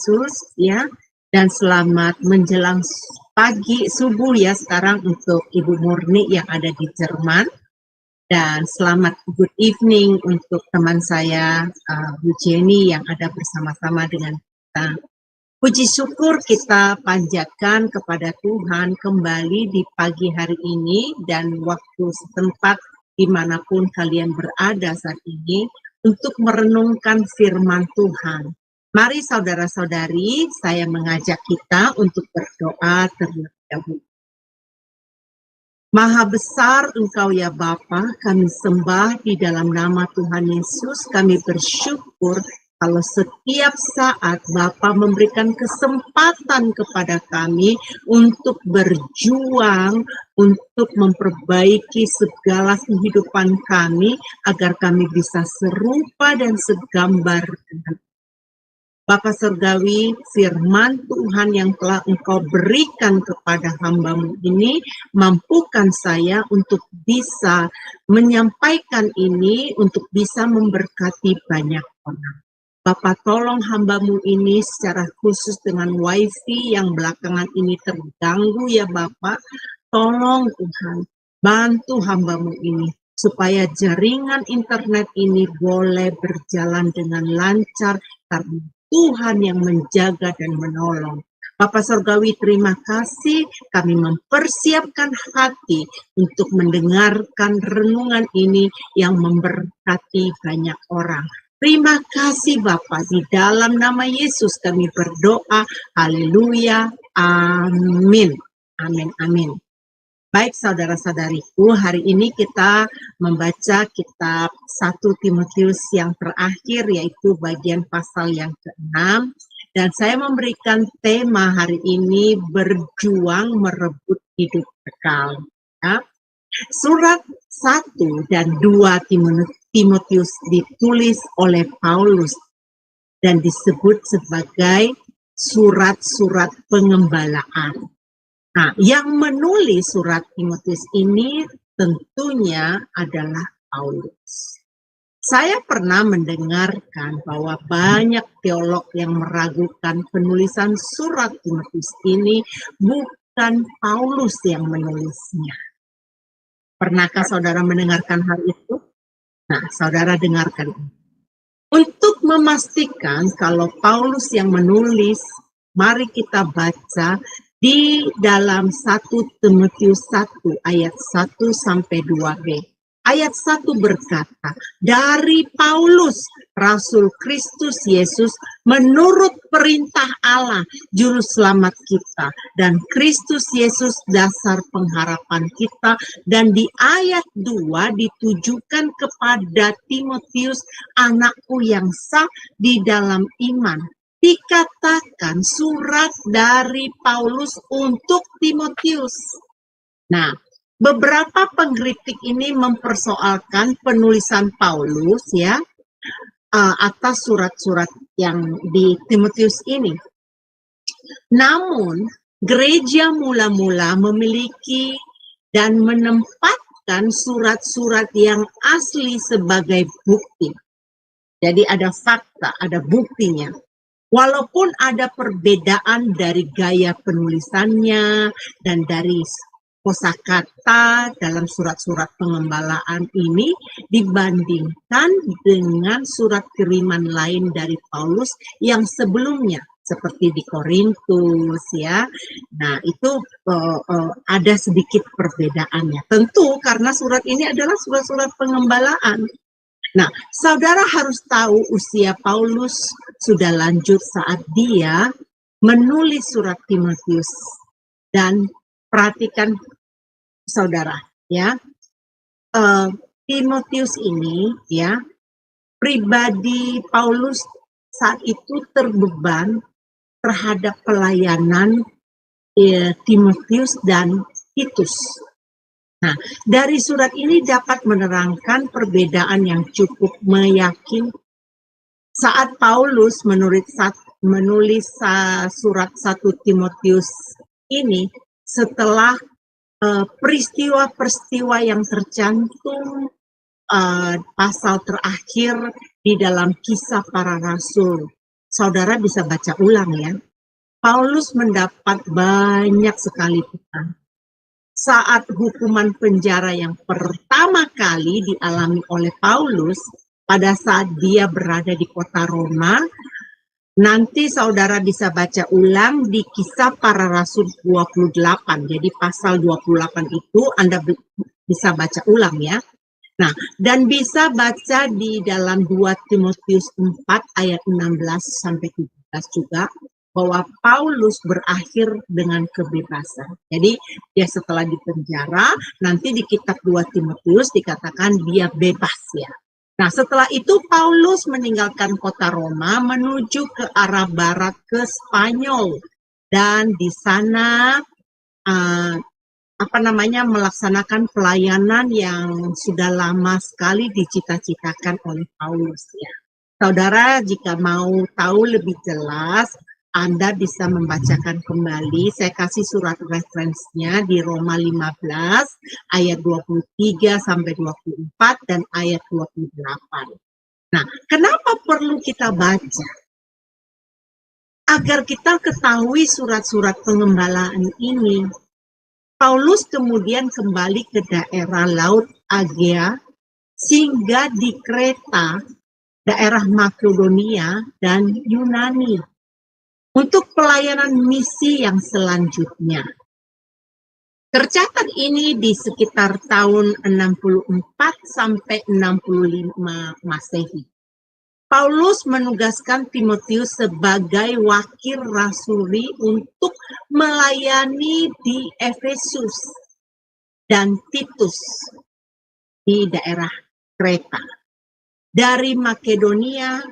Yesus ya. Dan selamat menjelang pagi subuh ya sekarang untuk Ibu Murni yang ada di Jerman. Dan selamat good evening untuk teman saya Bu Jenny yang ada bersama-sama dengan kita. Puji syukur kita panjatkan kepada Tuhan kembali di pagi hari ini dan waktu setempat dimanapun kalian berada saat ini untuk merenungkan firman Tuhan. Mari saudara-saudari, saya mengajak kita untuk berdoa terlebih dahulu. Maha besar Engkau ya Bapa, kami sembah di dalam nama Tuhan Yesus, kami bersyukur kalau setiap saat Bapa memberikan kesempatan kepada kami untuk berjuang, untuk memperbaiki segala kehidupan kami, agar kami bisa serupa dan segambar dengan Bapa Surgawi, firman Tuhan yang telah Engkau berikan kepada hamba-Mu ini, mampukan saya untuk bisa menyampaikan ini, untuk bisa memberkati banyak orang. Bapak tolong hamba-Mu ini secara khusus dengan wifi yang belakangan ini terganggu ya Bapak. Tolong Tuhan, bantu hamba-Mu ini supaya jaringan internet ini boleh berjalan dengan lancar karena Tuhan yang menjaga dan menolong. Bapak Surgawi, terima kasih kami mempersiapkan hati untuk mendengarkan renungan ini yang memberkati banyak orang. Terima kasih Bapak, di dalam nama Yesus kami berdoa, haleluya, amin. Amin, amin. Baik saudara-saudariku, hari ini kita membaca kitab 1 Timotius yang terakhir, yaitu bagian pasal yang ke-6. Dan saya memberikan tema hari ini, berjuang merebut hidup kekal. Ya. Surat 1 dan 2 Timotius ditulis oleh Paulus dan disebut sebagai surat-surat pengembalaan. Nah, yang menulis surat Timotius ini tentunya adalah Paulus. Saya pernah mendengarkan bahwa banyak teolog yang meragukan penulisan surat Timotius ini bukan Paulus yang menulisnya. Pernahkah saudara mendengarkan hal itu? Nah, saudara dengarkan. Untuk memastikan kalau Paulus yang menulis, mari kita baca di dalam 1 Timotius 1 ayat 1 sampai 2b. Ayat 1 berkata, dari Paulus, Rasul Kristus Yesus, menurut perintah Allah, juru selamat kita, dan Kristus Yesus dasar pengharapan kita. Dan di ayat 2 ditujukan kepada Timotius, anakku yang sah di dalam iman. Dikatakan surat dari Paulus untuk Timotius. Nah, beberapa pengkritik ini mempersoalkan penulisan Paulus ya atas surat-surat yang di Timotius ini. Namun, gereja mula-mula memiliki dan menempatkan surat-surat yang asli sebagai bukti. Jadi ada fakta, ada buktinya. Walaupun ada perbedaan dari gaya penulisannya dan dari kosakata dalam surat-surat pengembalaan ini dibandingkan dengan surat kiriman lain dari Paulus yang sebelumnya seperti di Korintus ya. Nah, itu ada sedikit perbedaannya. Tentu karena surat ini adalah surat-surat pengembalaan. Nah, saudara harus tahu usia Paulus sudah lanjut saat dia menulis surat Timotius. Dan perhatikan saudara, ya. Timotius ini, ya, pribadi Paulus saat itu terbeban terhadap pelayanan Timotius dan Titus. Nah, dari surat ini dapat menerangkan perbedaan yang cukup meyakinkan. Saat Paulus menulis surat 1 Timotius ini, setelah peristiwa-peristiwa yang tercantum pasal terakhir di dalam Kisah Para Rasul, saudara bisa baca ulang ya. Paulus mendapat banyak sekali tekanan. Saat hukuman penjara yang pertama kali dialami oleh Paulus, pada saat dia berada di kota Roma, nanti saudara bisa baca ulang di Kisah Para Rasul 28. Jadi pasal 28 itu Anda bisa baca ulang ya. Nah, dan bisa baca di dalam 2 Timotius 4 ayat 16 sampai 17 juga, bahwa Paulus berakhir dengan kebebasan. Jadi dia setelah dipenjara, nanti di kitab 2 Timotius dikatakan dia bebas ya. Nah, setelah itu Paulus meninggalkan kota Roma menuju ke arah barat ke Spanyol, dan di sana melaksanakan pelayanan yang sudah lama sekali dicita-citakan oleh Paulus ya. Saudara, jika mau tahu lebih jelas, Anda bisa membacakan kembali. Saya kasih surat referensinya di Roma 15 ayat 23 sampai 24 dan ayat 28. Nah, kenapa perlu kita baca? Agar kita ketahui surat-surat pengembalaan ini. Paulus kemudian kembali ke daerah Laut Aegea, singgah di Kreta, daerah Makedonia, dan Yunani, untuk pelayanan misi yang selanjutnya. Tercatat ini di sekitar tahun 64 sampai 65 Masehi. Paulus menugaskan Timotius sebagai wakil rasuli untuk melayani di Efesus dan Titus di daerah Kreta. Dari Makedonia,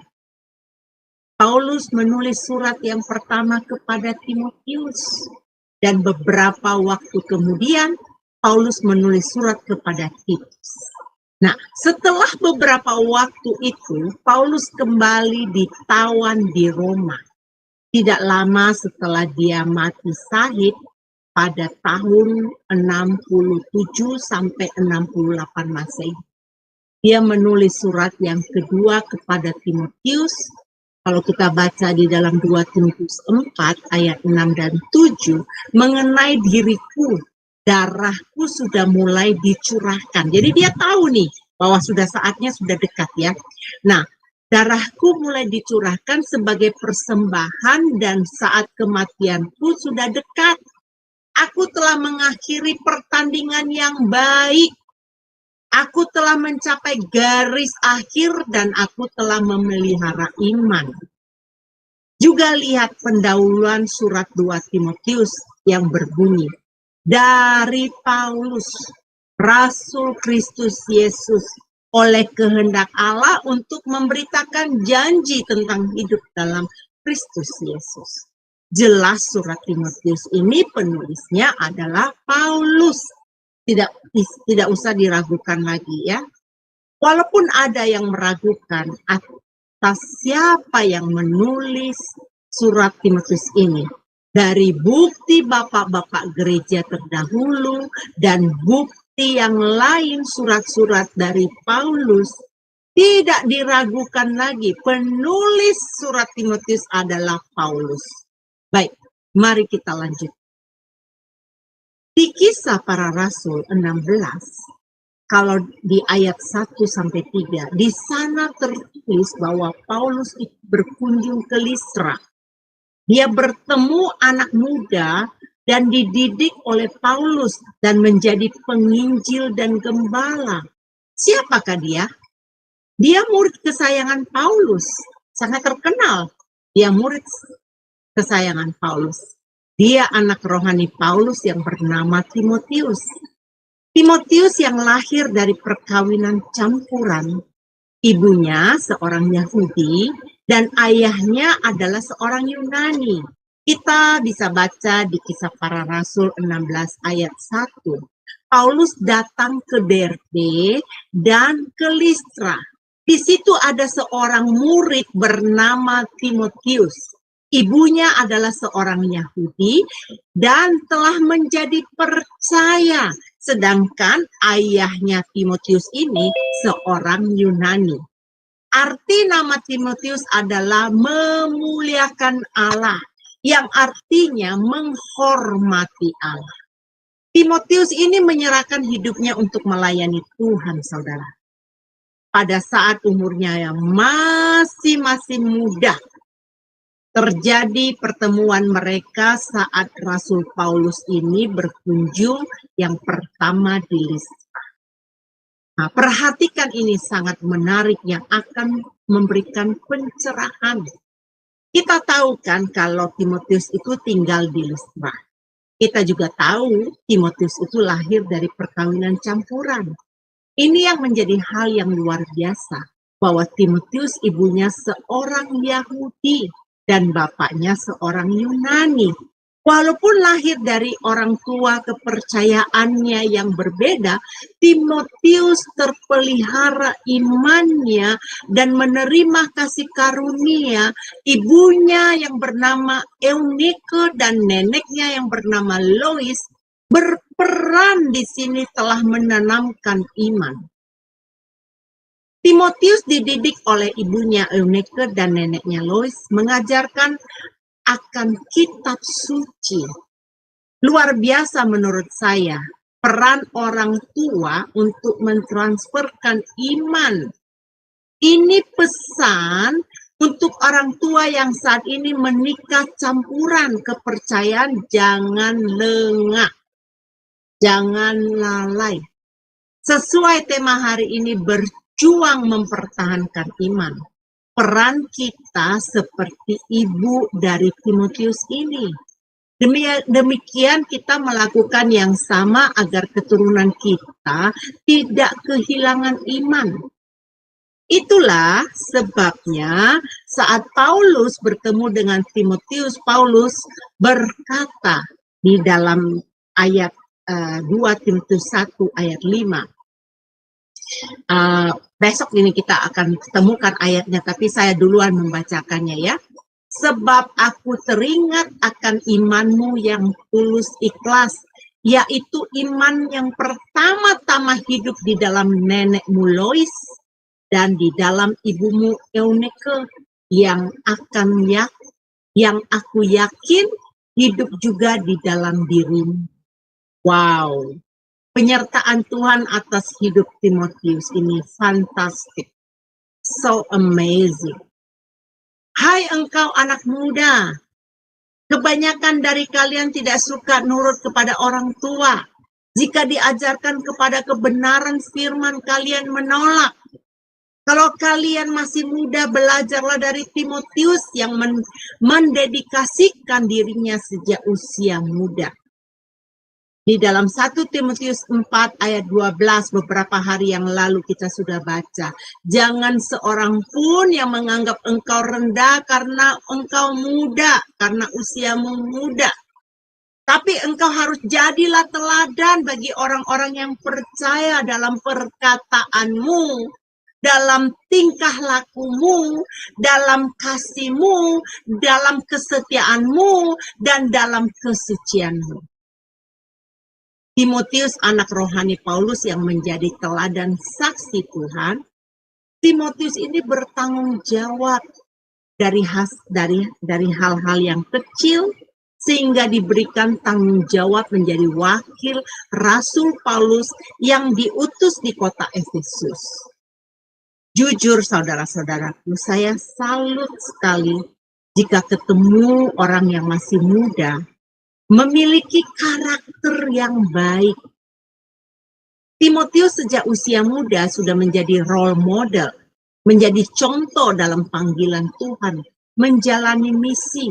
Paulus menulis surat yang pertama kepada Timotius, dan beberapa waktu kemudian Paulus menulis surat kepada Titus. Nah, setelah beberapa waktu itu, Paulus kembali ditawan di Roma. Tidak lama setelah dia mati syahid pada tahun 67 sampai 68 Masehi. Dia menulis surat yang kedua kepada Timotius. Kalau kita baca di dalam 2 Timotius 4 ayat 6 dan 7, mengenai diriku, darahku sudah mulai dicurahkan. Jadi dia tahu nih bahwa sudah saatnya sudah dekat ya. Nah, darahku mulai dicurahkan sebagai persembahan dan saat kematianku sudah dekat. Aku telah mengakhiri pertandingan yang baik. Aku telah mencapai garis akhir dan aku telah memelihara iman. Juga lihat pendahuluan surat 2 Timotius yang berbunyi, dari Paulus, Rasul Kristus Yesus, oleh kehendak Allah untuk memberitakan janji tentang hidup dalam Kristus Yesus. Jelas surat Timotius ini penulisnya adalah Paulus. Tidak usah diragukan lagi ya. Walaupun ada yang meragukan atas siapa yang menulis surat Timotius ini, dari bukti bapak-bapak gereja terdahulu dan bukti yang lain surat-surat dari Paulus, tidak diragukan lagi penulis surat Timotius adalah Paulus. Baik, mari kita lanjut. Di Kisah Para Rasul 16, kalau di ayat 1-3, di sana tertulis bahwa Paulus berkunjung ke Listra. Dia bertemu anak muda dan dididik oleh Paulus dan menjadi penginjil dan gembala. Siapakah dia? Dia murid kesayangan Paulus, sangat terkenal. Dia murid kesayangan Paulus. Dia anak rohani Paulus yang bernama Timotius. Timotius yang lahir dari perkawinan campuran. Ibunya seorang Yahudi dan ayahnya adalah seorang Yunani. Kita bisa baca di Kisah Para Rasul 16 ayat 1. Paulus datang ke Derbe dan ke Listra. Di situ ada seorang murid bernama Timotius. Ibunya adalah seorang Yahudi dan telah menjadi percaya, sedangkan ayahnya Timotius ini seorang Yunani. Arti nama Timotius adalah memuliakan Allah, yang artinya menghormati Allah. Timotius ini menyerahkan hidupnya untuk melayani Tuhan, saudara. Pada saat umurnya yang masih muda, terjadi pertemuan mereka saat Rasul Paulus ini berkunjung yang pertama di Listra. Nah, perhatikan ini sangat menarik yang akan memberikan pencerahan. Kita tahu kan kalau Timotius itu tinggal di Listra. Kita juga tahu Timotius itu lahir dari perkawinan campuran. Ini yang menjadi hal yang luar biasa, bahwa Timotius ibunya seorang Yahudi dan bapaknya seorang Yunani. Walaupun lahir dari orang tua kepercayaannya yang berbeda, Timotius terpelihara imannya dan menerima kasih karunia ibunya yang bernama Eunike dan neneknya yang bernama Lois berperan di sini telah menanamkan iman. Timotius dididik oleh ibunya Eunike dan neneknya Lois mengajarkan akan kitab suci. Luar biasa menurut saya, peran orang tua untuk mentransferkan iman. Ini pesan untuk orang tua yang saat ini menikah campuran kepercayaan, jangan lengah, jangan lalai. Sesuai tema hari ini, berjuang mempertahankan iman. Peran kita seperti ibu dari Timotius ini. Demikian kita melakukan yang sama agar keturunan kita tidak kehilangan iman. Itulah sebabnya saat Paulus bertemu dengan Timotius, Paulus berkata di dalam ayat 2 Timotius 1 ayat 5. Besok ini kita akan temukan ayatnya, tapi saya duluan membacakannya ya. Sebab aku teringat akan imanmu yang tulus ikhlas, yaitu iman yang pertama-tama hidup di dalam nenekmu Lois dan di dalam ibumu Eunike, yang aku yakin hidup juga di dalam dirimu. Wow. Penyertaan Tuhan atas hidup Timotius ini fantastik. So amazing. Hai engkau anak muda, kebanyakan dari kalian tidak suka nurut kepada orang tua. Jika diajarkan kepada kebenaran firman, kalian menolak. Kalau kalian masih muda, belajarlah dari Timotius yang mendedikasikan dirinya sejak usia muda. Di dalam 1 Timotius 4 ayat 12 beberapa hari yang lalu kita sudah baca. Jangan seorang pun yang menganggap engkau rendah karena engkau muda, karena usiamu muda. Tapi engkau harus jadilah teladan bagi orang-orang yang percaya dalam perkataanmu, dalam tingkah lakumu, dalam kasihmu, dalam kesetiaanmu, dan dalam kesucianmu. Timotius, anak rohani Paulus yang menjadi teladan saksi Tuhan, Timotius ini bertanggung jawab dari hal-hal yang kecil, sehingga diberikan tanggung jawab menjadi wakil Rasul Paulus yang diutus di kota Efesus. Jujur saudara-saudaraku, saya salut sekali jika ketemu orang yang masih muda, memiliki karakter yang baik. Timotius sejak usia muda sudah menjadi role model, menjadi contoh dalam panggilan Tuhan, menjalani misi.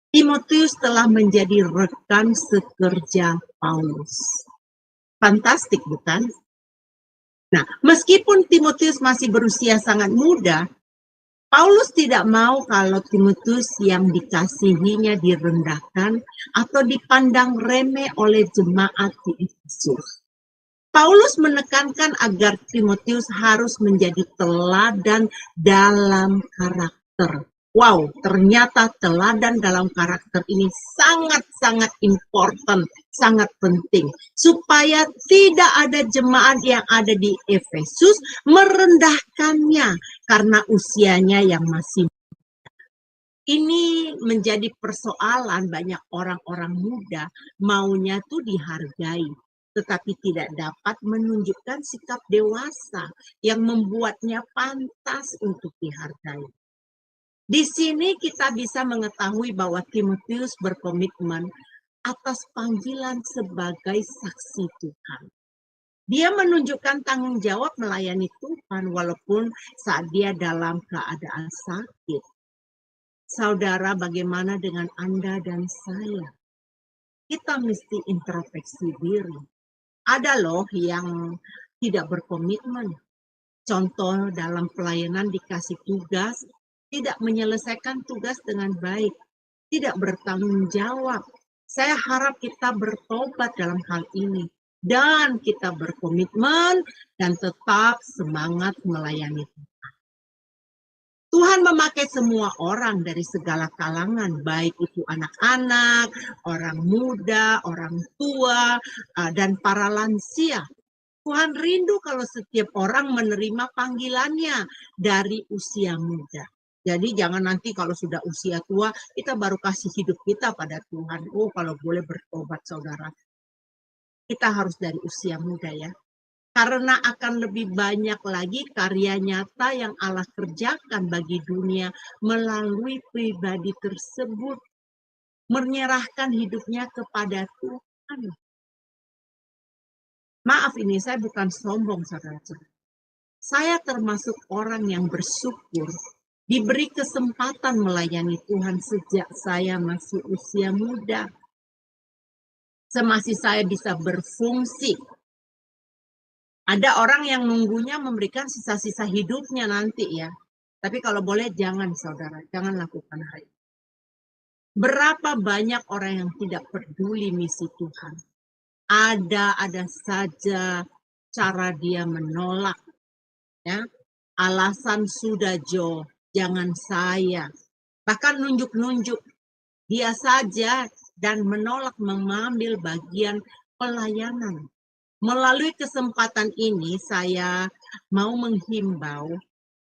Timotius telah menjadi rekan sekerja Paulus. Fantastik, bukan? Nah, meskipun Timotius masih berusia sangat muda, Paulus tidak mau kalau Timotius yang dikasihinya direndahkan atau dipandang remeh oleh jemaat di Efesus. Paulus menekankan agar Timotius harus menjadi teladan dalam karakter, Wow, ternyata teladan dalam karakter ini sangat-sangat important, sangat penting. Supaya tidak ada jemaat yang ada di Efesus merendahkannya karena usianya yang masih. Ini menjadi persoalan banyak orang-orang muda maunya tuh dihargai, tetapi tidak dapat menunjukkan sikap dewasa yang membuatnya pantas untuk dihargai. Di sini kita bisa mengetahui bahwa Timotius berkomitmen atas panggilan sebagai saksi Tuhan. Dia menunjukkan tanggung jawab melayani Tuhan walaupun saat dia dalam keadaan sakit. Saudara, bagaimana dengan Anda dan saya? Kita mesti introspeksi diri. Ada loh yang tidak berkomitmen. Contoh dalam pelayanan dikasih tugas, tidak menyelesaikan tugas dengan baik, tidak bertanggung jawab. Saya harap kita bertobat dalam hal ini. Dan kita berkomitmen dan tetap semangat melayani Tuhan. Tuhan memakai semua orang dari segala kalangan, baik itu anak-anak, orang muda, orang tua, dan para lansia. Tuhan rindu kalau setiap orang menerima panggilannya dari usia muda. Jadi jangan nanti kalau sudah usia tua, kita baru kasih hidup kita pada Tuhan. Oh, kalau boleh bertobat saudara. Kita harus dari usia muda ya. Karena akan lebih banyak lagi karya nyata yang Allah kerjakan bagi dunia melalui pribadi tersebut. Menyerahkan hidupnya kepada Tuhan. Maaf ini, saya bukan sombong saudara-saudara. Saya termasuk orang yang bersyukur diberi kesempatan melayani Tuhan sejak saya masih usia muda. Semasih saya bisa berfungsi. Ada orang yang nunggunya memberikan sisa-sisa hidupnya nanti ya. Tapi kalau boleh jangan saudara, jangan lakukan hal itu. Berapa banyak orang yang tidak peduli misi Tuhan. Ada saja cara dia menolak. Ya, alasan sudah jangan saya. Bahkan nunjuk-nunjuk dia saja dan menolak mengambil bagian pelayanan. Melalui kesempatan ini saya mau menghimbau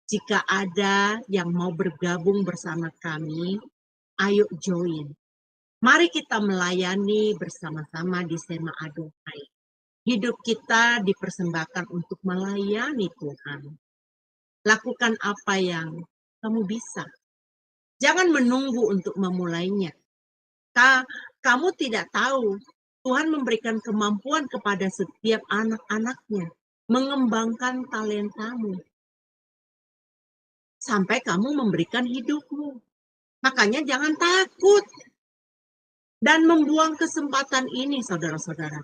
jika ada yang mau bergabung bersama kami, ayo join. Mari kita melayani bersama-sama di Sema Adonai. Hidup kita dipersembahkan untuk melayani Tuhan. Lakukan apa yang kamu bisa. Jangan menunggu untuk memulainya. Kamu tidak tahu Tuhan memberikan kemampuan kepada setiap anak-anaknya mengembangkan talentamu sampai kamu memberikan hidupmu. Makanya jangan takut dan membuang kesempatan ini, saudara-saudara.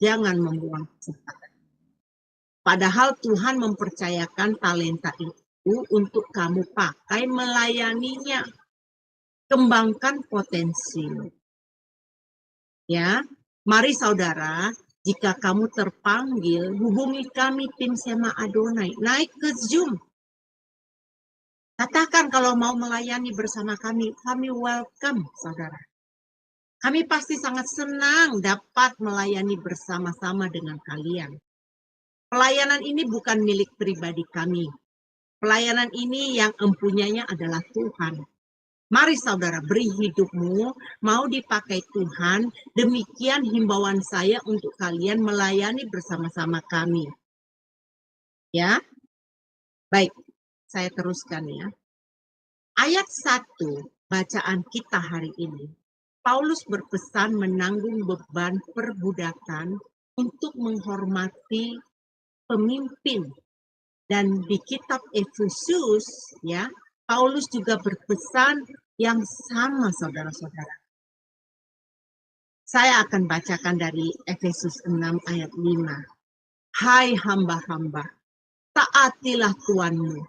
Jangan membuang kesempatan. Padahal Tuhan mempercayakan talenta itu untuk kamu pakai melayaninya. Kembangkan potensimu. Ya, mari saudara, jika kamu terpanggil, hubungi kami tim Sema Adonai. Naik ke Zoom. Katakan kalau mau melayani bersama kami welcome saudara. Kami pasti sangat senang dapat melayani bersama-sama dengan kalian. Pelayanan ini bukan milik pribadi kami. Pelayanan ini yang empunyanya adalah Tuhan. Mari saudara, beri hidupmu, mau dipakai Tuhan. Demikian himbauan saya untuk kalian melayani bersama-sama kami. Ya, baik, saya teruskan ya. Ayat 1, bacaan kita hari ini. Paulus berpesan menanggung beban perbudakan untuk menghormati pemimpin. Dan di kitab Efesus, ya, Paulus juga berpesan yang sama saudara-saudara. Saya akan bacakan dari Efesus 6 ayat 5. Hai hamba-hamba, taatilah Tuhanmu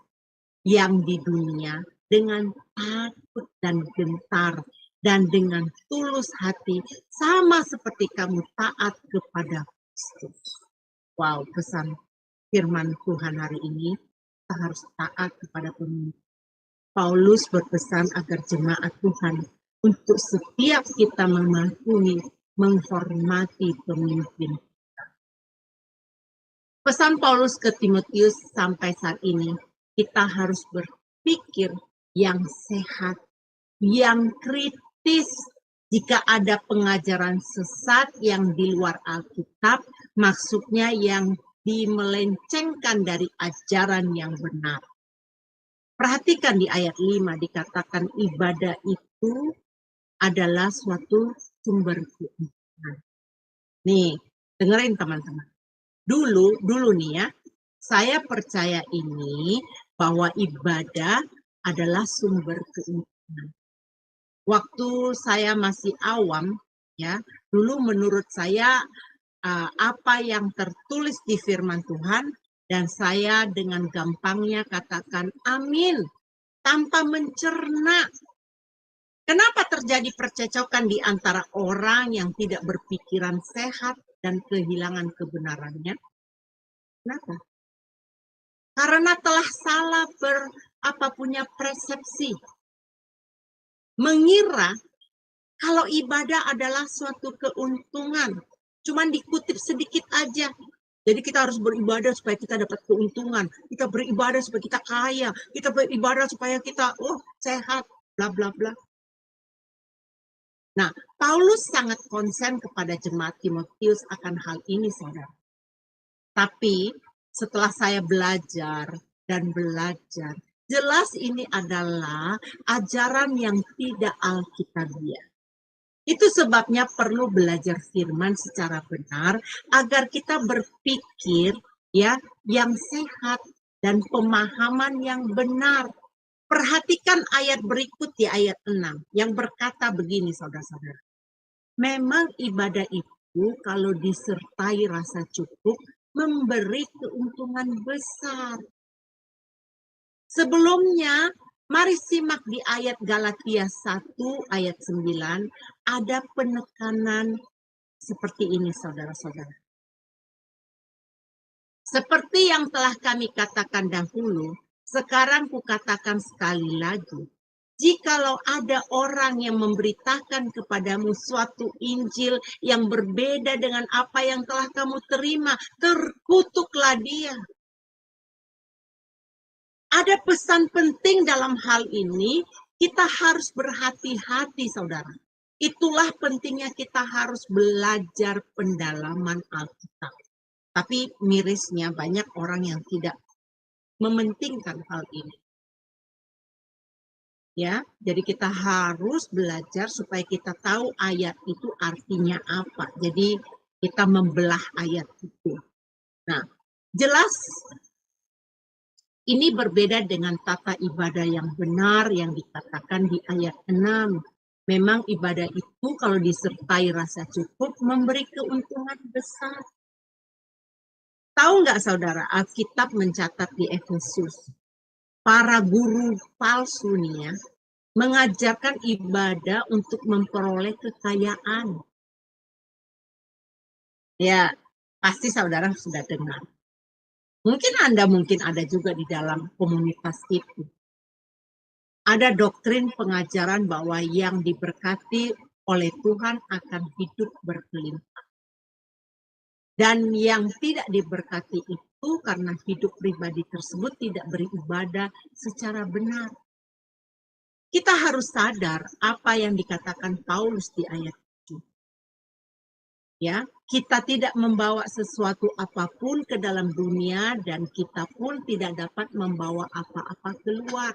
yang di dunia dengan takut dan gentar dan dengan tulus hati sama seperti kamu taat kepada Kristus. Wow, pesan firman Tuhan hari ini, kita harus taat kepada pemimpin. Paulus berpesan agar jemaat Tuhan untuk setiap kita mematuhi, menghormati pemimpin. Pesan Paulus ke Timotius sampai saat ini, kita harus berpikir yang sehat, yang kritis. Jika ada pengajaran sesat yang di luar Alkitab, maksudnya yang dimelencengkan dari ajaran yang benar. Perhatikan di ayat 5 dikatakan ibadah itu adalah suatu sumber keuntungan. Nih, dengerin teman-teman. Dulu nih ya, saya percaya ini bahwa ibadah adalah sumber keuntungan. Waktu saya masih awam, ya, dulu menurut saya apa yang tertulis di firman Tuhan dan saya dengan gampangnya katakan amin tanpa mencerna. Kenapa terjadi percecokan di antara orang yang tidak berpikiran sehat dan kehilangan kebenarannya? Kenapa? Karena telah salah punya persepsi. Mengira kalau ibadah adalah suatu keuntungan. Cuman dikutip sedikit aja. Jadi kita harus beribadah supaya kita dapat keuntungan. Kita beribadah supaya kita kaya. Kita beribadah supaya kita sehat. Bla bla bla. Nah, Paulus sangat konsen kepada jemaat Timotius akan hal ini, saudara. Tapi setelah saya belajar dan belajar, jelas ini adalah ajaran yang tidak alkitabiah. Itu sebabnya perlu belajar firman secara benar agar kita berpikir ya yang sehat dan pemahaman yang benar. Perhatikan ayat berikut di ayat 6 yang berkata begini saudara-saudara. Memang ibadah itu kalau disertai rasa cukup memberi keuntungan besar. Sebelumnya, mari simak di ayat Galatia 1 ayat 9, ada penekanan seperti ini saudara-saudara. Seperti yang telah kami katakan dahulu, sekarang kukatakan sekali lagi, jikalau ada orang yang memberitakan kepadamu suatu Injil yang berbeda dengan apa yang telah kamu terima, terkutuklah dia. Ada pesan penting dalam hal ini, kita harus berhati-hati saudara. Itulah pentingnya kita harus belajar pendalaman Alkitab. Tapi mirisnya banyak orang yang tidak mementingkan hal ini. Ya, jadi kita harus belajar supaya kita tahu ayat itu artinya apa. Jadi kita membelah ayat itu. Nah, jelas ini berbeda dengan tata ibadah yang benar yang dikatakan di ayat 6. Memang ibadah itu kalau disertai rasa cukup memberi keuntungan besar. Tahu nggak saudara, Alkitab mencatat di Efesus, para guru palsu nih ya, mengajarkan ibadah untuk memperoleh kekayaan. Ya, pasti saudara sudah dengar. Mungkin Anda ada juga di dalam komunitas itu. Ada doktrin pengajaran bahwa yang diberkati oleh Tuhan akan hidup berkelimpah. Dan yang tidak diberkati itu karena hidup pribadi tersebut tidak beribadah secara benar. Kita harus sadar apa yang dikatakan Paulus di ayat itu. Ya, kita tidak membawa sesuatu apapun ke dalam dunia dan kita pun tidak dapat membawa apa-apa keluar.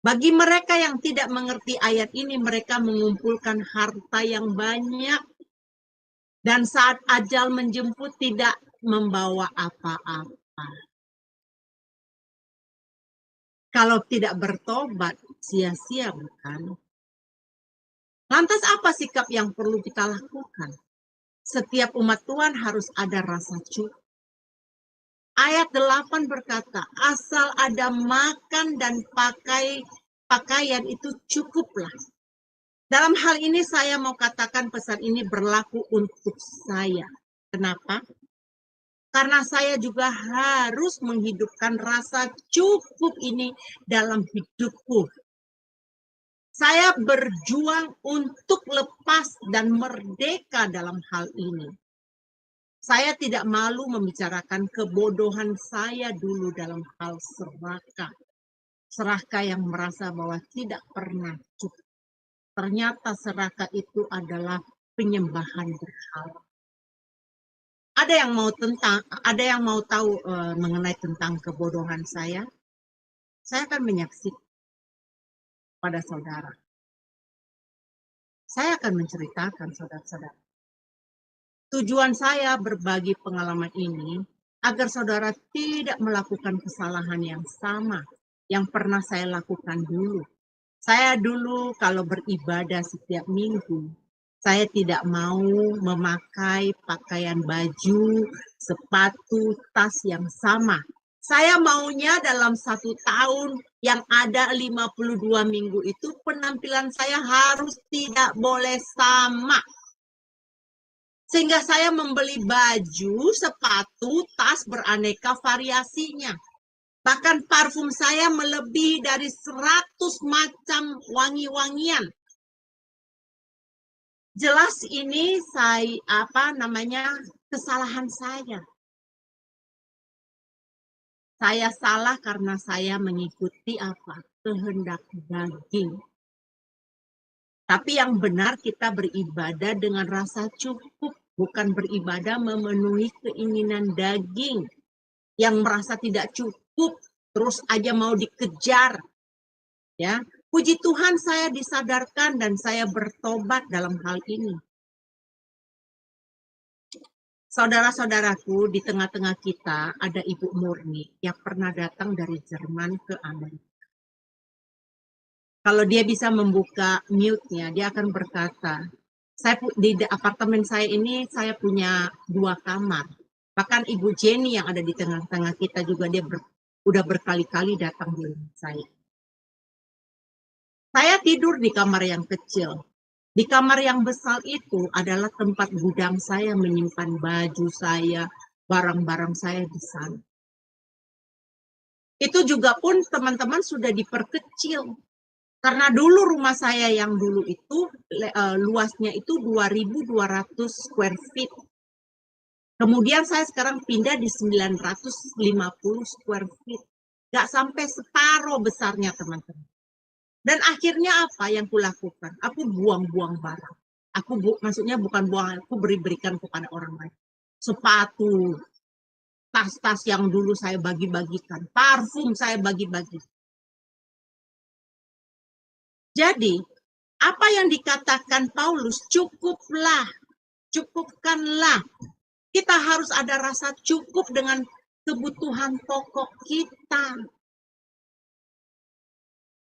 Bagi mereka yang tidak mengerti ayat ini, mereka mengumpulkan harta yang banyak. Dan saat ajal menjemput tidak membawa apa-apa. Kalau tidak bertobat, sia-sia bukan? Lantas apa sikap yang perlu kita lakukan? Setiap umat Tuhan harus ada rasa cukup. Ayat 8 berkata, asal ada makan dan pakaian itu cukuplah. Dalam hal ini saya mau katakan pesan ini berlaku untuk saya. Kenapa? Karena saya juga harus menghidupkan rasa cukup ini dalam hidupku. Saya berjuang untuk lepas dan merdeka dalam hal ini. Saya tidak malu membicarakan kebodohan saya dulu dalam hal serakah. Serakah yang merasa bahwa tidak pernah cukup. Ternyata serakah itu adalah penyembahan berhala. Ada yang mau tahu mengenai tentang kebodohan saya? Saya akan menyaksikan pada saudara. Saya akan menceritakan saudara-saudara. Tujuan saya berbagi pengalaman ini agar saudara tidak melakukan kesalahan yang sama yang pernah saya lakukan dulu. Saya dulu kalau beribadah setiap minggu, saya tidak mau memakai pakaian baju, sepatu, tas yang sama. Saya maunya dalam 1 tahun yang ada 52 minggu itu penampilan saya harus tidak boleh sama. Sehingga saya membeli baju, sepatu, tas beraneka variasinya. Bahkan parfum saya melebihi dari 100 macam wangi-wangian. Jelas ini kesalahan saya. Saya salah karena saya mengikuti kehendak daging. Tapi yang benar kita beribadah dengan rasa cukup, bukan beribadah memenuhi keinginan daging yang merasa tidak cukup, terus aja mau dikejar. Ya, puji Tuhan saya disadarkan dan saya bertobat dalam hal ini. Saudara-saudaraku, di tengah-tengah kita ada Ibu Murni yang pernah datang dari Jerman ke Amerika. Kalau dia bisa membuka mute-nya, dia akan berkata, di apartemen saya ini saya punya 2 kamar. Bahkan Ibu Jenny yang ada di tengah-tengah kita juga dia udah berkali-kali datang di rumah saya. Saya tidur di kamar yang kecil. Di kamar yang besar itu adalah tempat gudang saya menyimpan baju saya, barang-barang saya di sana. Itu juga pun teman-teman sudah diperkecil. Karena dulu rumah saya yang dulu itu luasnya itu 2.200 square feet. Kemudian saya sekarang pindah di 950 square feet. Gak sampai separuh besarnya teman-teman. Dan akhirnya apa yang kulakukan? Aku buang-buang barang. Maksudnya bukan buang, aku berikan kepada orang lain. Sepatu, tas-tas yang dulu saya bagi-bagikan, parfum saya bagi-bagi. Jadi, apa yang dikatakan Paulus, cukupkanlah. Kita harus ada rasa cukup dengan kebutuhan pokok kita.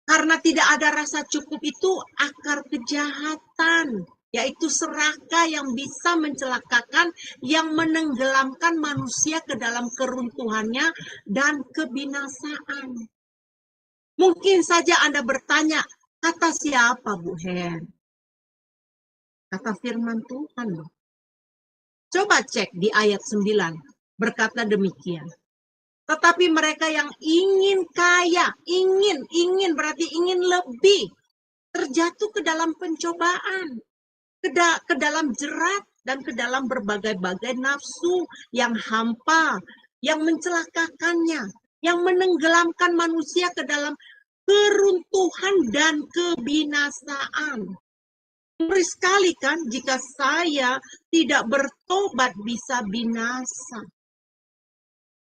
Karena tidak ada rasa cukup itu akar kejahatan, yaitu serakah yang bisa mencelakakan, yang menenggelamkan manusia ke dalam keruntuhannya dan kebinasaan. Mungkin saja Anda bertanya, kata siapa Bu Hen? Kata firman Tuhan loh. Coba cek di ayat 9, berkata demikian. Tetapi mereka yang ingin kaya, ingin berarti ingin lebih, terjatuh ke dalam pencobaan, ke dalam jerat, dan ke dalam berbagai-bagai nafsu yang hampa, yang mencelakakannya, yang menenggelamkan manusia ke dalam keruntuhan dan kebinasaan. Ngeri sekali kan jika saya tidak bertobat bisa binasa.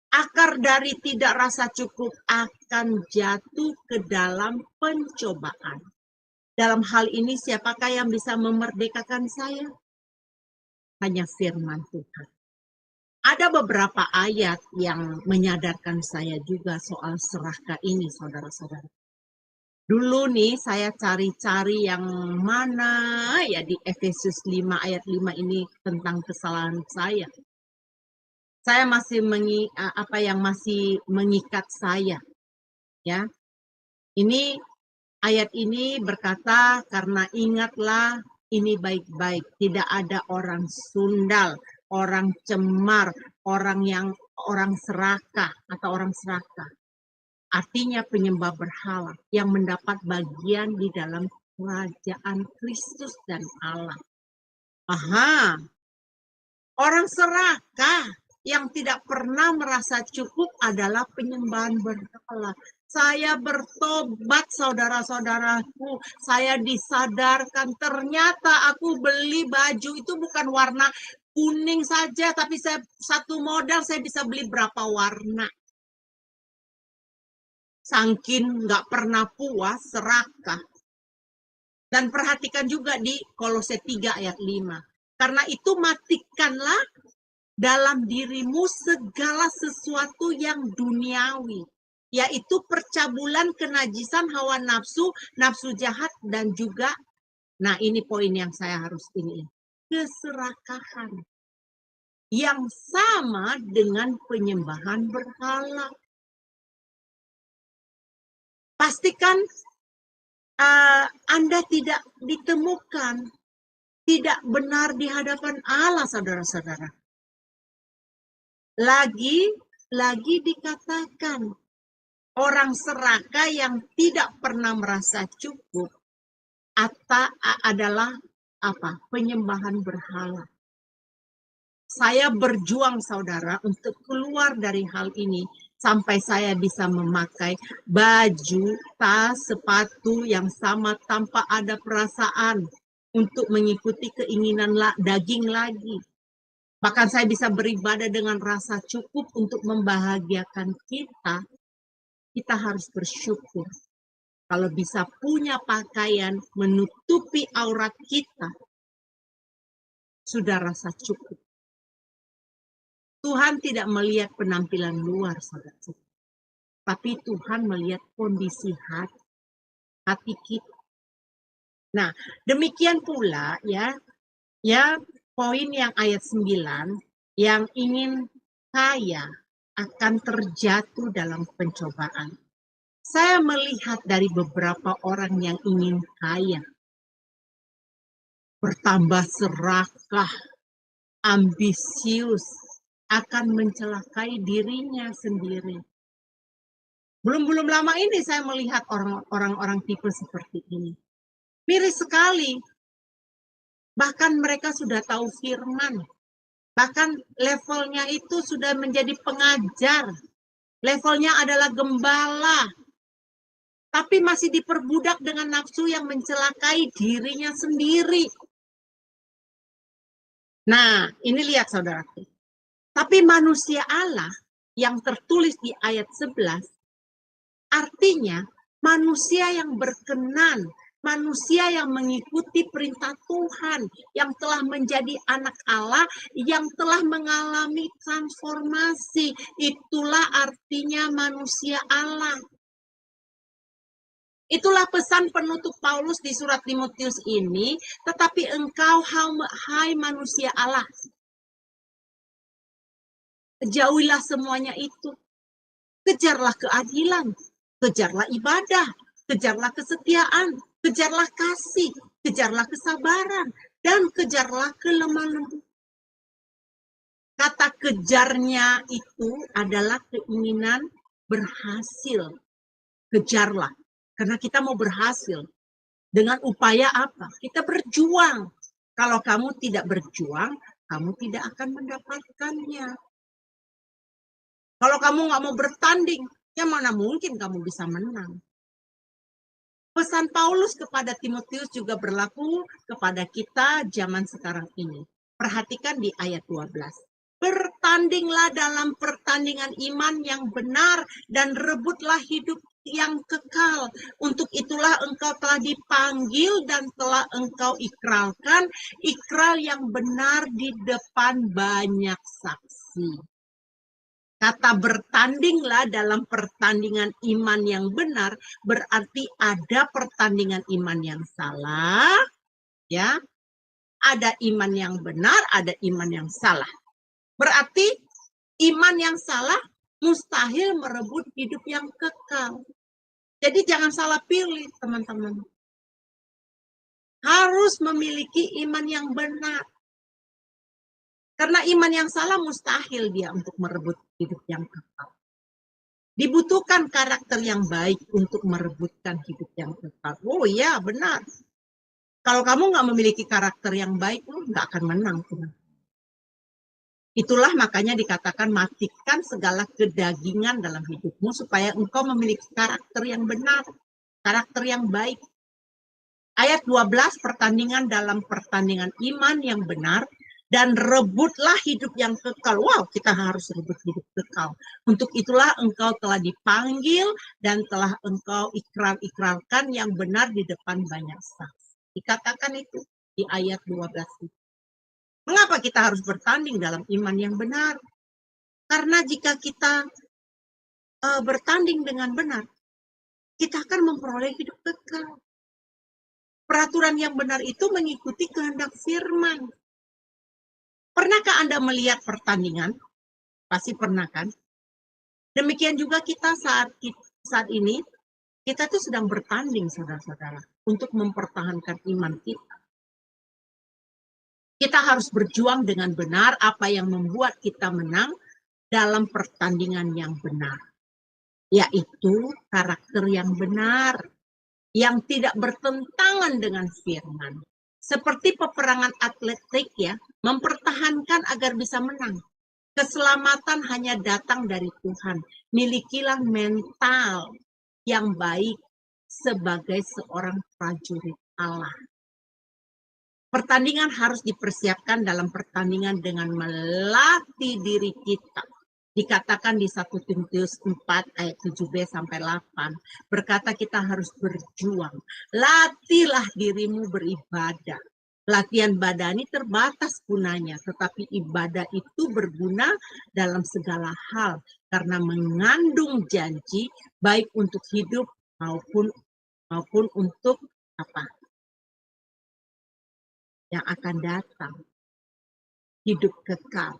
Akar dari tidak rasa cukup akan jatuh ke dalam pencobaan. Dalam hal ini siapakah yang bisa memerdekakan saya? Hanya firman Tuhan. Ada beberapa ayat yang menyadarkan saya juga soal serakah ini, saudara-saudara. Dulu nih saya cari-cari yang mana ya di Efesus 5 ayat 5 ini tentang kesalahan saya. Saya masih masih mengikat saya. Ya. Ini ayat ini berkata, karena ingatlah ini baik-baik, tidak ada orang sundal, orang cemar, orang serakah atau orang serakah. Artinya penyembah berhala yang mendapat bagian di dalam kerajaan Kristus dan Allah. Aha, orang serakah yang tidak pernah merasa cukup adalah penyembahan berhala. Saya bertobat, saudara-saudaraku. Saya disadarkan ternyata aku beli baju itu bukan warna kuning saja, tapi satu model saya bisa beli berapa warna. Saking nggak pernah puas, serakah. Dan perhatikan juga di Kolose 3 ayat 5. Karena itu matikanlah dalam dirimu segala sesuatu yang duniawi, yaitu percabulan, kenajisan, hawa nafsu, nafsu jahat, dan juga, nah ini poin yang saya harus ini, keserakahan yang sama dengan penyembahan berhala. Pastikan Anda tidak ditemukan tidak benar di hadapan Allah, saudara-saudara. Lagi dikatakan orang serakah yang tidak pernah merasa cukup adalah apa? Penyembahan berhala. Saya berjuang, saudara, untuk keluar dari hal ini sampai saya bisa memakai baju, tas, sepatu yang sama tanpa ada perasaan untuk mengikuti keinginan daging lagi. Bahkan saya bisa beribadah dengan rasa cukup untuk membahagiakan kita. Kita harus bersyukur. Kalau bisa punya pakaian menutupi aurat kita, sudah rasa cukup. Tuhan tidak melihat penampilan luar, saudara. Tapi Tuhan melihat kondisi hati kita. Nah, demikian pula ya poin yang ayat 9, yang ingin kaya akan terjatuh dalam pencobaan. Saya melihat dari beberapa orang yang ingin kaya, bertambah serakah, ambisius, akan mencelakai dirinya sendiri. Belum lama ini saya melihat orang-orang tipe seperti ini. Miris sekali. Bahkan mereka sudah tahu firman. Bahkan levelnya itu sudah menjadi pengajar. Levelnya adalah gembala. Tapi masih diperbudak dengan nafsu yang mencelakai dirinya sendiri. Nah, ini lihat saudaraku. Tapi manusia Allah yang tertulis di ayat 11, artinya manusia yang berkenan, manusia yang mengikuti perintah Tuhan, yang telah menjadi anak Allah, yang telah mengalami transformasi. Itulah artinya manusia Allah. Itulah pesan penutup Paulus di surat Timotius ini. Tetapi engkau, hai manusia Allah, jauhilah semuanya itu. Kejarlah keadilan, kejarlah ibadah, kejarlah kesetiaan, kejarlah kasih, kejarlah kesabaran, dan kejarlah kelemah lembut. Kata kejarnya itu adalah keinginan berhasil. Kejarlah. Karena kita mau berhasil. Dengan upaya apa? Kita berjuang. Kalau kamu tidak berjuang, kamu tidak akan mendapatkannya. Kalau kamu nggak mau bertanding, ya mana mungkin kamu bisa menang. Pesan Paulus kepada Timotius juga berlaku kepada kita zaman sekarang ini. Perhatikan di ayat 12. Bertandinglah dalam pertandingan iman yang benar dan rebutlah hidup yang kekal. Untuk itulah engkau telah dipanggil dan telah engkau ikrarkan ikrar yang benar di depan banyak saksi. Kata bertandinglah dalam pertandingan iman yang benar berarti ada pertandingan iman yang salah, ya. Ada iman yang benar, ada iman yang salah. Berarti iman yang salah mustahil merebut hidup yang kekal. Jadi jangan salah pilih, teman-teman. Harus memiliki iman yang benar. Karena iman yang salah mustahil dia untuk merebut hidup yang kekal. Dibutuhkan karakter yang baik untuk merebutkan hidup yang kekal. Oh iya, benar. Kalau kamu nggak memiliki karakter yang baik, nggak akan menang. Itulah makanya dikatakan matikan segala kedagingan dalam hidupmu supaya engkau memiliki karakter yang benar, karakter yang baik. Ayat 12, pertandingan dalam pertandingan iman yang benar, dan rebutlah hidup yang kekal. Wow, kita harus rebut hidup kekal. Untuk itulah engkau telah dipanggil dan telah engkau ikrar-ikrarkan yang benar di depan banyak saksi. Dikatakan itu di ayat 12 itu. Mengapa kita harus bertanding dalam iman yang benar? Karena jika kita bertanding dengan benar, kita akan memperoleh hidup kekal. Peraturan yang benar itu mengikuti kehendak firman. Pernahkah Anda melihat pertandingan? Pasti pernah kan? Demikian juga kita saat ini, kita tuh sedang bertanding, saudara-saudara, untuk mempertahankan iman kita. Kita harus berjuang dengan benar apa yang membuat kita menang dalam pertandingan yang benar, yaitu karakter yang benar, yang tidak bertentangan dengan firman. Seperti peperangan atletik ya, mempertahankan agar bisa menang. Keselamatan hanya datang dari Tuhan. Milikilah mental yang baik sebagai seorang prajurit Allah. Pertandingan harus dipersiapkan dalam pertandingan dengan melatih diri kita. Dikatakan di 1 Timotius 4 ayat 7b sampai 8. Berkata kita harus berjuang. Latihlah dirimu beribadah. Latihan badani terbatas gunanya, tetapi ibadah itu berguna dalam segala hal karena mengandung janji baik untuk hidup maupun untuk apa yang akan datang, hidup kekal.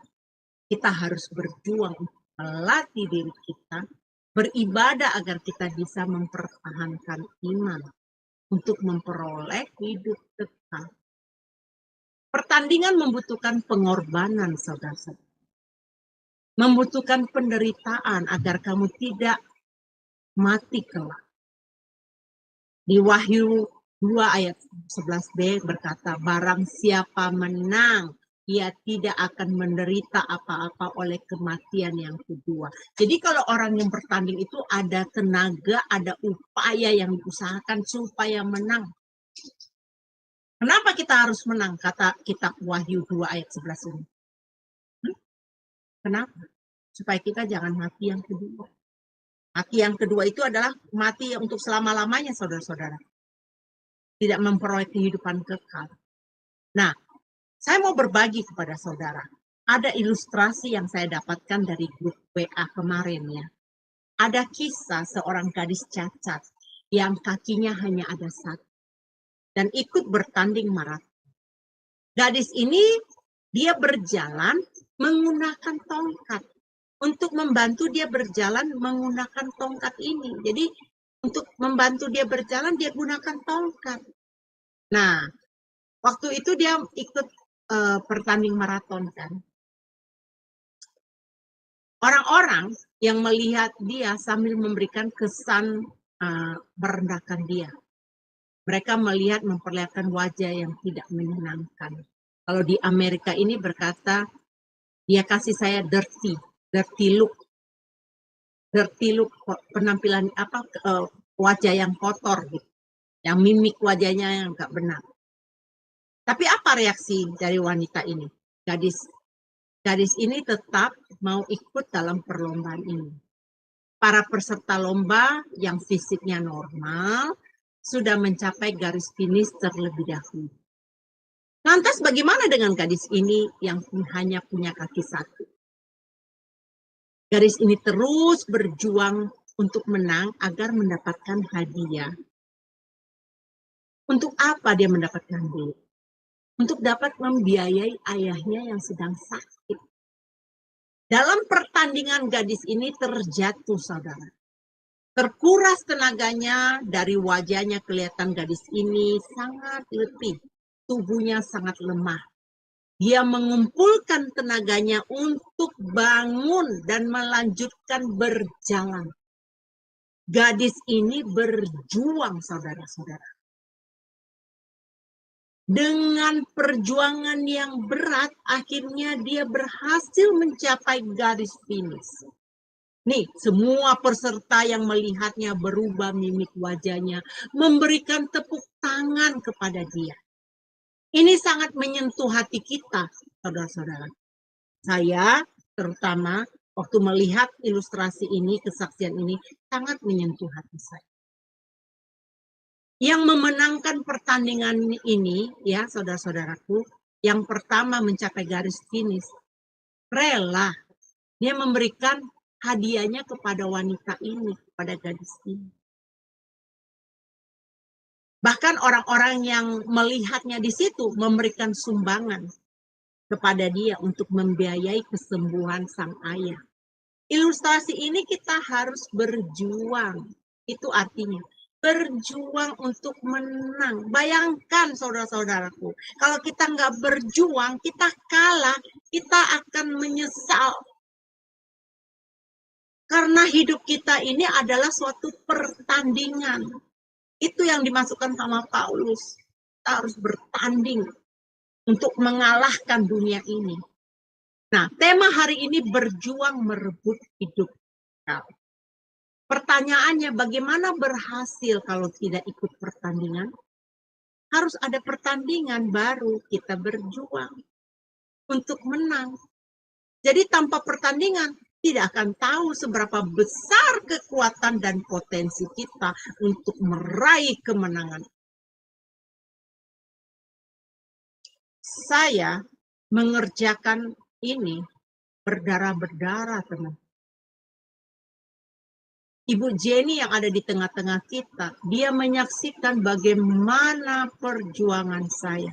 Kita harus berjuang untuk melatih diri kita, beribadah agar kita bisa mempertahankan iman untuk memperoleh hidup kekal. Pertandingan membutuhkan pengorbanan, saudara-saudara. Membutuhkan penderitaan agar kamu tidak mati kelak. Di Wahyu 2 ayat 11b berkata, barang siapa menang, ia tidak akan menderita apa-apa oleh kematian yang kedua. Jadi kalau orang yang bertanding itu ada tenaga, ada upaya yang diusahakan supaya menang. Kenapa kita harus menang? Kata kitab Wahyu 2 ayat 11 ini. Kenapa? Supaya kita jangan mati yang kedua. Mati yang kedua itu adalah mati untuk selama-lamanya, saudara-saudara. Tidak memperoleh kehidupan kekal. Nah, saya mau berbagi kepada saudara. Ada ilustrasi yang saya dapatkan dari grup WA kemarin ya. Ada kisah seorang gadis cacat yang kakinya hanya ada satu. Dan ikut bertanding maraton. Gadis ini dia berjalan menggunakan tongkat. Untuk membantu dia berjalan menggunakan tongkat ini. Jadi untuk membantu dia berjalan dia gunakan tongkat. Nah, waktu itu dia ikut pertanding maraton kan. Orang-orang yang melihat dia sambil memberikan kesan merendahkan dia. Mereka melihat memperlihatkan wajah yang tidak menyenangkan. Kalau di Amerika ini berkata, dia kasih saya dirty look. Dirty look, penampilan wajah yang kotor gitu. Yang mimik wajahnya yang enggak benar. Tapi apa reaksi dari wanita ini? Gadis ini tetap mau ikut dalam perlombaan ini. Para peserta lomba yang fisiknya normal sudah mencapai garis finish terlebih dahulu. Lantas bagaimana dengan gadis ini yang hanya punya kaki satu? Gadis ini terus berjuang untuk menang agar mendapatkan hadiah. Untuk apa dia mendapatkan duit? Untuk dapat membiayai ayahnya yang sedang sakit. Dalam pertandingan gadis ini terjatuh, saudara. Terkuras tenaganya, dari wajahnya kelihatan gadis ini sangat letih. Tubuhnya sangat lemah. Dia mengumpulkan tenaganya untuk bangun dan melanjutkan berjalan. Gadis ini berjuang, saudara-saudara. Dengan perjuangan yang berat, akhirnya dia berhasil mencapai garis finish. Nih, semua peserta yang melihatnya berubah mimik wajahnya, memberikan tepuk tangan kepada dia. Ini sangat menyentuh hati kita, saudara-saudara. Saya terutama waktu melihat ilustrasi ini, kesaksian ini, sangat menyentuh hati saya. Yang memenangkan pertandingan ini, ya saudara-saudaraku, yang pertama mencapai garis finish, rela. Dia memberikan hadiahnya kepada wanita ini, kepada gadis ini. Bahkan orang-orang yang melihatnya di situ memberikan sumbangan kepada dia untuk membiayai kesembuhan sang ayah. Ilustrasi ini kita harus berjuang. Itu artinya berjuang untuk menang. Bayangkan saudara-saudaraku, kalau kita nggak berjuang, kita kalah, kita akan menyesal. Karena hidup kita ini adalah suatu pertandingan. Itu yang dimasukkan sama Paulus. Kita harus bertanding untuk mengalahkan dunia ini. Nah, tema hari ini berjuang merebut hidup. Nah, pertanyaannya, bagaimana berhasil kalau tidak ikut pertandingan? Harus ada pertandingan baru kita berjuang untuk menang. Jadi tanpa pertandingan, tidak akan tahu seberapa besar kekuatan dan potensi kita untuk meraih kemenangan. Saya mengerjakan ini berdarah-berdarah, teman. Ibu Jenny yang ada di tengah-tengah kita, dia menyaksikan bagaimana perjuangan saya.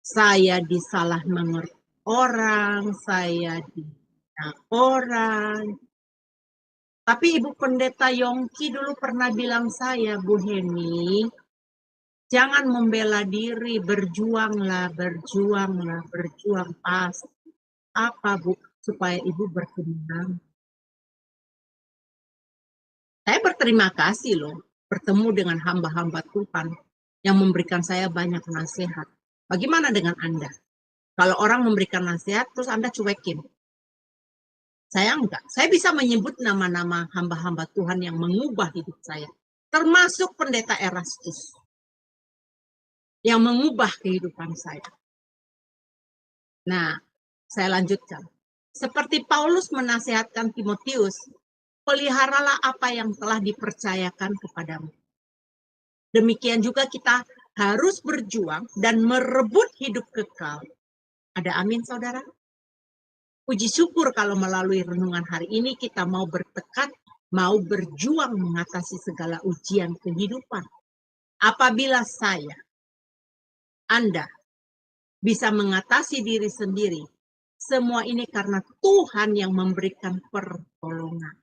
Saya disalah mengerti orang, saya dihina orang. Tapi Ibu Pendeta Yongki dulu pernah bilang saya, Bu Heni, jangan membela diri, berjuanglah, berjuang pas. Apa Bu? Supaya Ibu berkemenangan. Saya berterima kasih loh, bertemu dengan hamba-hamba Tuhan yang memberikan saya banyak nasihat. Bagaimana dengan Anda? Kalau orang memberikan nasihat, terus Anda cuekin. Saya enggak. Saya bisa menyebut nama-nama hamba-hamba Tuhan yang mengubah hidup saya. Termasuk Pendeta Erastus. Yang mengubah kehidupan saya. Nah, saya lanjutkan. Seperti Paulus menasihatkan Timotius, peliharalah apa yang telah dipercayakan kepadamu. Demikian juga kita harus berjuang dan merebut hidup kekal. Ada amin, saudara? Puji syukur kalau melalui renungan hari ini kita mau bertekad, mau berjuang mengatasi segala ujian kehidupan. Apabila saya, Anda, bisa mengatasi diri sendiri, semua ini karena Tuhan yang memberikan pertolongan.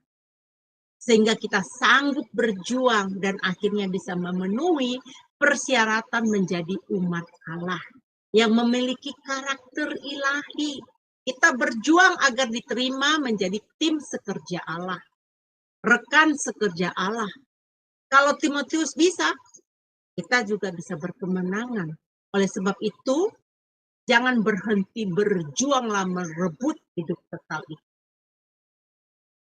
Sehingga kita sanggup berjuang dan akhirnya bisa memenuhi persyaratan menjadi umat Allah yang memiliki karakter ilahi. Kita berjuang agar diterima menjadi tim sekerja Allah, rekan sekerja Allah. Kalau Timotius bisa, kita juga bisa berkemenangan. Oleh sebab itu, jangan berhenti berjuanglah merebut hidup kekal itu.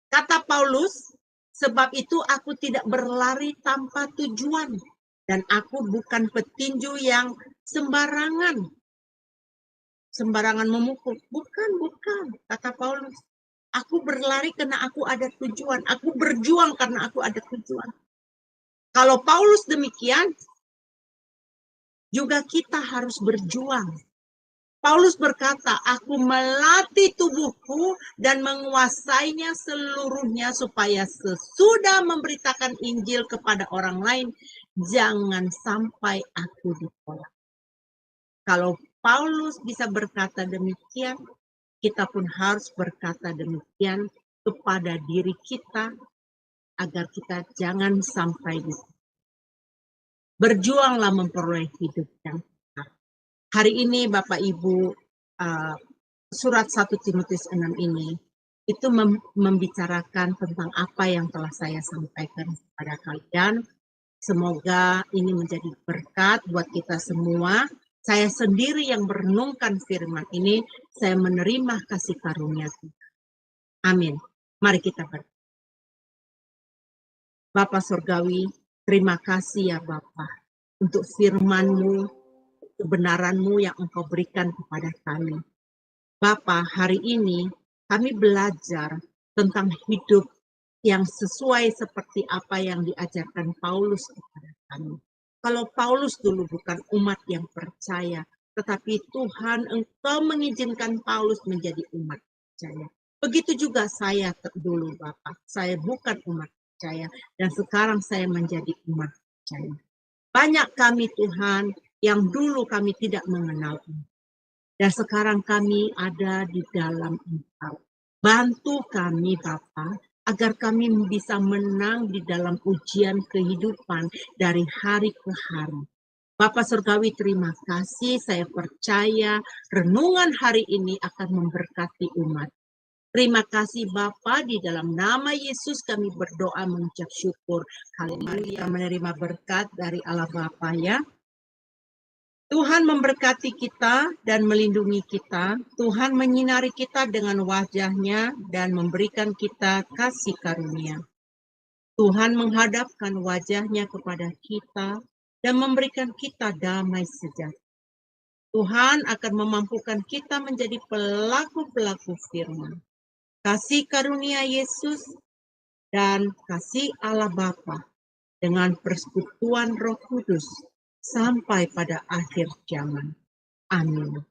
Kata Paulus, sebab itu aku tidak berlari tanpa tujuan. Dan aku bukan petinju yang sembarangan. Sembarangan memukul. Bukan. Kata Paulus. Aku berlari karena aku ada tujuan. Aku berjuang karena aku ada tujuan. Kalau Paulus demikian, juga kita harus berjuang. Paulus berkata, aku melatih tubuhku dan menguasainya seluruhnya supaya sesudah memberitakan Injil kepada orang lain, jangan sampai aku ditolak. Kalau Paulus bisa berkata demikian, kita pun harus berkata demikian kepada diri kita agar kita jangan sampai ditolak. Berjuanglah memperoleh hidup yang benar. Hari ini Bapak Ibu, surat 1 Timotius 6 ini itu membicarakan tentang apa yang telah saya sampaikan kepada kalian. Semoga ini menjadi berkat buat kita semua. Saya sendiri yang merenungkan firman ini, saya menerima kasih karunia Tuhan. Amin. Mari kita berdoa. Bapa Surgawi, terima kasih ya Bapa untuk firman-Mu, kebenaran-Mu yang Engkau berikan kepada kami. Bapa, hari ini kami belajar tentang hidup yang sesuai seperti apa yang diajarkan Paulus kepada kami. Kalau Paulus dulu bukan umat yang percaya, tetapi Tuhan Engkau mengizinkan Paulus menjadi umat percaya. Begitu juga saya dulu Bapak, saya bukan umat percaya dan sekarang saya menjadi umat percaya. Banyak kami Tuhan yang dulu kami tidak mengenal Engkau. Dan sekarang kami ada di dalam Engkau. Bantu kami Bapa, agar kami bisa menang di dalam ujian kehidupan dari hari ke hari. Bapak Surgawi, terima kasih. Saya percaya renungan hari ini akan memberkati umat. Terima kasih Bapa, di dalam nama Yesus kami berdoa mengucap syukur. Haleluya, menerima berkat dari Allah Bapa ya. Tuhan memberkati kita dan melindungi kita. Tuhan menyinari kita dengan wajah-Nya dan memberikan kita kasih karunia. Tuhan menghadapkan wajah-Nya kepada kita dan memberikan kita damai sejahtera. Tuhan akan memampukan kita menjadi pelaku-pelaku firman. Kasih karunia Yesus dan kasih Allah Bapa dengan persekutuan Roh Kudus sampai pada akhir zaman. Amin.